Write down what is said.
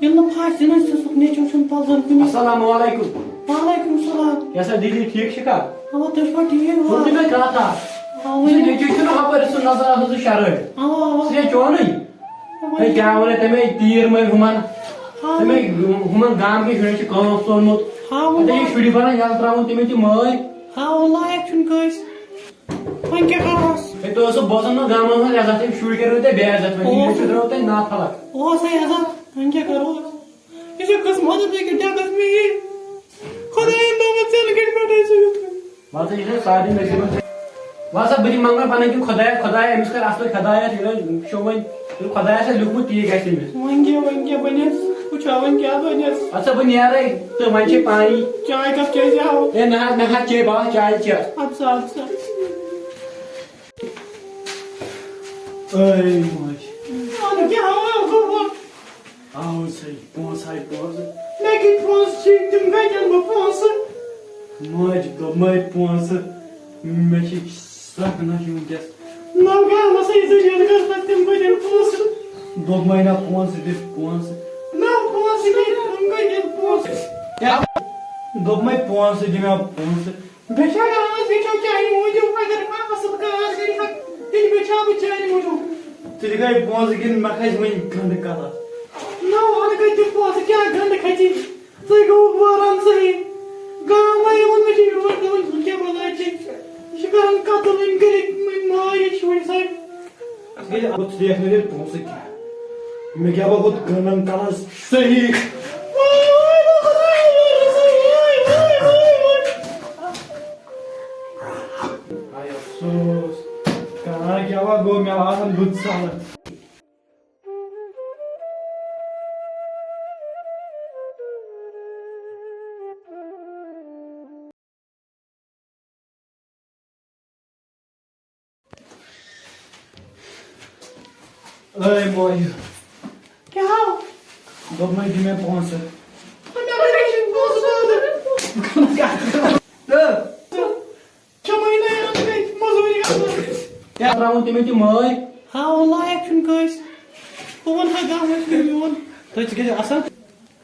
ییٚلہِ نہٕ پھاش دِنَے ژٕ نیچوٗ چھُنہٕ پَلزَن کُنہِ. السلام علیکم. وعلیکُم سلام. کیسا دیدی ٹھیک چھِ کھا؟ اوا تُہۍ چھِوا ٹھیٖک؟ سُہ مےٚ کَتھ اکھ. ژٕ نیچوٗ چھُنہٕ ہُپٲرۍ سُہ نظر آسان سُہ شرٲرۍ. اوا سُہ چھا چونٕے؟ ہے کیٛاہ وَنَے تَمے تیٖر مٔرۍ ہُمَن. تَمے ہُمَن گامکٮ۪ن شُرٮ۪ن چھِ کٲم ژوٚنمُت. اَتے یہِ شُرۍ بَنان یَلہٕ ترٛاوُن تٔمِس تہِ مٲرۍ. لایق چھُنہٕ کٲنٛسہِ. وۄنۍ کیٛاہ کَرہوس؟ ہے تُہۍ اوسُو بوزان نہٕ گامَن منٛز عزت تٔمۍ شُرۍ کٔرِو تۄہہِ بے عزت وۄنۍ یہِ درٛاو تۄہہِ نافَلک. اوسَے عزت وۄنۍ کیٛاہ کَرو؟ یہِ چھُ قٕسمَتَس أکِس ڈٮ۪کَس مےٚ یی. خۄدایَن دوٚپمُت ژےٚ کِتھ پٲٹھۍ سُہ وَلسا یہِ چھُنہٕ سارنٕے نصیٖبَس. وَلسا بہٕ تہِ منٛگہٕ پَنٕنۍ کِنۍ خۄدایا أمِس کَر اَصلٕے ہدایت ییٚلہِ وٕچھو وۄنۍ ییٚلہِ خۄدایَس آسہِ لیوٗکھمُت تی گژھِ أمِس. وۄنۍ کیٛاہ بَنٮ۪س وٕچھو وۄنۍ کیٛاہ بَنٮ۪س. اَدٕ سا بہٕ نیرَے تہٕ وۄنۍ چھے پانی. چاے کپ چیٚزیٛاو. ہے نہ حظ مےٚ حظ چے بہٕ چاے چےٚ. اَدٕ سا اَدٕ سا. اے موج اَدٕ کیٛاہ گوٚو؟ آو سَے پونٛسہٕ ہاے پونٛسہٕ. مےٚ کِتھ پونٛسہٕ چھِ تِم کَتہِ اَنہٕ بہٕ پونٛسہٕ؟ ماجہِ دوٚپ مٔرۍ پونٛسہٕ مےٚ چھِ سَکھ نَشہِ وٕنکٮ۪س. نَوگامَس ہَے ضٔروٗرت گژھنَس تِم کَتہِ اَنہٕ پونٛسہٕ؟ دوٚپ مَے نہ پونٛسہٕ دِ پونٛسہٕ. پونٛسہٕ گٔے تِم کَتہِ اَنہٕ پونٛسہٕ؟ دوٚپ مَے پونٛسہٕ دِ مےٚ پونٛسہٕ. بیٚیہِ چھا آز بیٚیہِ چھو چانہِ موٗجوٗب اگر کانٛہہ اَصٕل کار کَرِہا تیٚلہِ بیٚچھا بہٕ چانہِ موٗجوٗب. ژٕ تہِ گٔے پونٛسہٕ کِنہٕ مےٚ کھَسہِ وۄنۍ گنٛڈٕ کَلَس. اَدٕ گٔے تِم پونٛسہٕ کیٛاہ گنٛڈٕ کھٔتی. ژٕ گوٚوُکھ واران صحیح. گام وَے یِوان مےٚ چھِ یور دَپان ہُہ کیٛاہ بَلاے چھِ. یہِ چھِ کَران قتٕل أمۍ کٔرِکھ ماے شُرۍ سۭتۍ. ژٕ دِیَکھ نہٕ تیٚلہِ پونٛسہٕ کینٛہہ. مےٚ کیٛاہ بہٕ ہُتھ گنٛڈَن کَلَس صحیح. ہاے افسوس کار کیٛاہ وۄنۍ گوٚو مےٚ آسان بُتھ سالَن. اے موج کیٛاہ آو؟ دوٚپ مَے دِ مےٚ پونٛسہٕ. کیٛاہ ترٛاوُن تٔمِس تہِ مٲرۍ. لایق چھُنہٕ کٲنٛسہِ. بہٕ وَنہٕ ہا گامَس میون. تُہۍ ژٕ گژھِ اَصٕل.